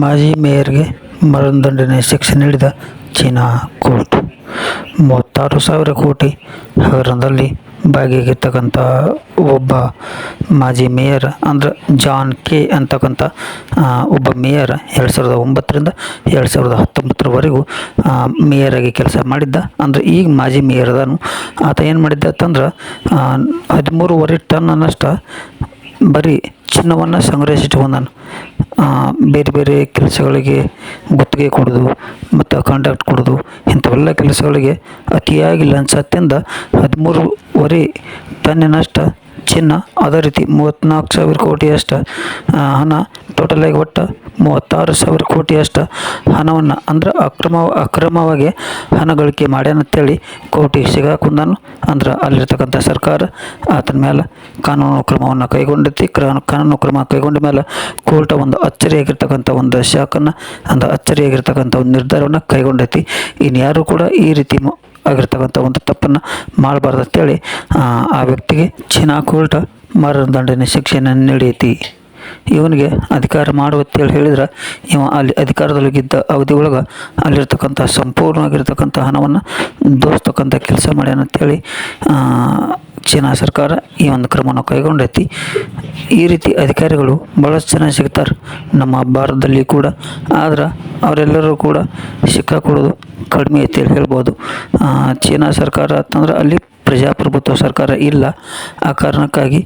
ಮಾಜಿ ಮೇಯರ್ಗೆ ಮರಣದಂಡನೆ ಶಿಕ್ಷೆ ನೀಡಿದ ಚೀನಾ ಕೋರ್ಟ್ 36,000 ಕೋಟಿ ಹಗರಣದಲ್ಲಿ ಭಾಗಿಯಾಗಿರ್ತಕ್ಕಂಥ ಒಬ್ಬ ಮಾಜಿ ಮೇಯರ್ ಅಂದ್ರೆ ಜಾನ್ ಕೆ ಅಂತಕ್ಕಂಥ ಒಬ್ಬ ಮೇಯರ್ 2009ರಿಂದ 2019ರವರೆಗೂ ಮೇಯರಾಗಿ ಕೆಲಸ ಮಾಡಿದ್ದ. ಅಂದರೆ ಈಗ ಮಾಜಿ ಮೇಯರ್ ಅದಾನು. ಆತ ಏನು ಮಾಡಿದ್ದ ಅಂತಂದ್ರೆ 13.5 ಟನ್ನಷ್ಟು ಬರೀ ಚಿನ್ನವನ್ನು ಸಂಗ್ರಹಿಸಿಟ್ಕೊಂಡಾನು. ಬೇರೆ ಬೇರೆ ಕೆಲಸಗಳಿಗೆ ಗುತ್ತಿಗೆ ಕೊಡೋದು ಮತ್ತು ಕಾಂಟ್ರಾಕ್ಟ್ ಕೊಡೋದು ಇಂಥವೆಲ್ಲ ಕೆಲಸಗಳಿಗೆ ಅತಿಯಾಗಿ ಲಂಚ ತಿಂದ 13.5 ಟನ್ನಿನಷ್ಟು ಚಿನ್ನ, ಅದೇ ರೀತಿ 34,000 ಕೋಟಿಯಷ್ಟು ಹಣ, ಟೋಟಲಾಗಿ ಒಟ್ಟು 36,000 ಕೋಟಿಯಷ್ಟು ಹಣವನ್ನು ಅಂದ್ರೆ ಅಕ್ರಮವಾಗಿ ಹಣ ಗಳಿಕೆ ಮಾಡ್ಯಾನಂತೇಳಿ ಕೋರ್ಟಿಗೆ ಸಿಗಾಕೊಂಡಾನು. ಅಂದ್ರೆ ಅಲ್ಲಿರ್ತಕ್ಕಂಥ ಸರ್ಕಾರ ಆತನ ಮೇಲೆ ಕಾನೂನು ಕ್ರಮವನ್ನು ಕೈಗೊಂಡೈತಿ. ಕಾನೂನು ಕ್ರಮ ಕೈಗೊಂಡ ಮೇಲೆ ಕೋರ್ಟ್ ಒಂದು ಅಚ್ಚರಿಯಾಗಿರ್ತಕ್ಕಂಥ ಒಂದು ಶಾಖನ್ನು ಅಂದ್ರೆ ಅಚ್ಚರಿಯಾಗಿರ್ತಕ್ಕಂಥ ಒಂದು ನಿರ್ಧಾರವನ್ನು ಕೈಗೊಂಡೈತಿ. ಇನ್ಯಾರು ಕೂಡ ಈ ರೀತಿ ಆಗಿರ್ತಕ್ಕಂಥ ಒಂದು ತಪ್ಪನ್ನು ಮಾಡಬಾರ್ದು ಅಂತೇಳಿ ಆ ವ್ಯಕ್ತಿಗೆ ಚೀನಾ ಕೋರ್ಟ್ ಮರಣದಂಡನೆ ಶಿಕ್ಷೆಯನ್ನು ನೀಡೈತಿ. ಇವನಿಗೆ ಅಧಿಕಾರ ಮಾಡುವಂತೇಳಿ ಹೇಳಿದ್ರೆ ಇವ ಅಲ್ಲಿ ಅಧಿಕಾರದೊಳಗಿದ್ದ ಅವಧಿ ಒಳಗೆ ಅಲ್ಲಿರ್ತಕ್ಕಂಥ ಸಂಪೂರ್ಣವಾಗಿರ್ತಕ್ಕಂಥ ಹಣವನ್ನು ದೋಸ್ತಕ್ಕಂಥ ಕೆಲಸ ಮಾಡ್ಯಾನಂತೇಳಿ ಚೀನಾ ಸರ್ಕಾರ ಈ ಒಂದು ಕ್ರಮವನ್ನು ಕೈಗೊಂಡೈತಿ. ಈ ರೀತಿ ಅಧಿಕಾರಿಗಳು ಭಾಳಷ್ಟು ಜನ ಸಿಗ್ತಾರೆ ನಮ್ಮ ಭಾರತದಲ್ಲಿ ಕೂಡ. ಆದ್ರೆ ಅವರೆಲ್ಲರೂ ಕೂಡ ಸಿಕ್ಕಾಕೊಳ್ಳೋದು ಕಡಿಮೆ ಐತಿ ಹೇಳ್ಬೋದು. ಚೀನಾ ಸರ್ಕಾರ ಅಂತಂದ್ರೆ ಅಲ್ಲಿ ಪ್ರಜಾಪ್ರಭುತ್ವ ಸರ್ಕಾರ ಇಲ್ಲ. ಆ ಕಾರಣಕ್ಕಾಗಿ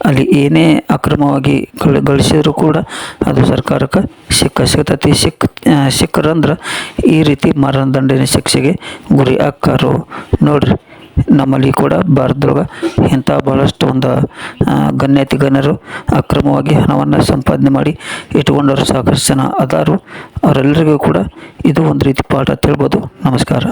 ಅಲ್ಲಿ ಏನೇ ಅಕ್ರಮವಾಗಿ ಗಳಿಸಿದರೂ ಕೂಡ ಅದು ಸರ್ಕಾರಕ್ಕೆ ಸಿಗ್ತೈತಿ. ಸಿಕ್ಕರಂದ್ರೆ ಈ ರೀತಿ ಮರಣದಂಡನೆ ಶಿಕ್ಷೆಗೆ ಗುರಿ ಆಕ್ಕಾರು. ನೋಡ್ರಿ, ನಮ್ಮಲ್ಲಿ ಕೂಡ ಭಾರತದೊಳಗೆ ಇಂಥ ಭಾಳಷ್ಟು ಒಂದು ಗಣ್ಯಾತಿ ಗಣ್ಯರು ಅಕ್ರಮವಾಗಿ ಹಣವನ್ನು ಸಂಪಾದನೆ ಮಾಡಿ ಇಟ್ಕೊಂಡವರು ಸಾಕಷ್ಟು ಜನ ಅದಾರು. ಅವರೆಲ್ಲರಿಗೂ ಕೂಡ ಇದು ಒಂದು ರೀತಿ ಪಾಠ ಅಂತ ಹೇಳ್ಬೋದು. ನಮಸ್ಕಾರ.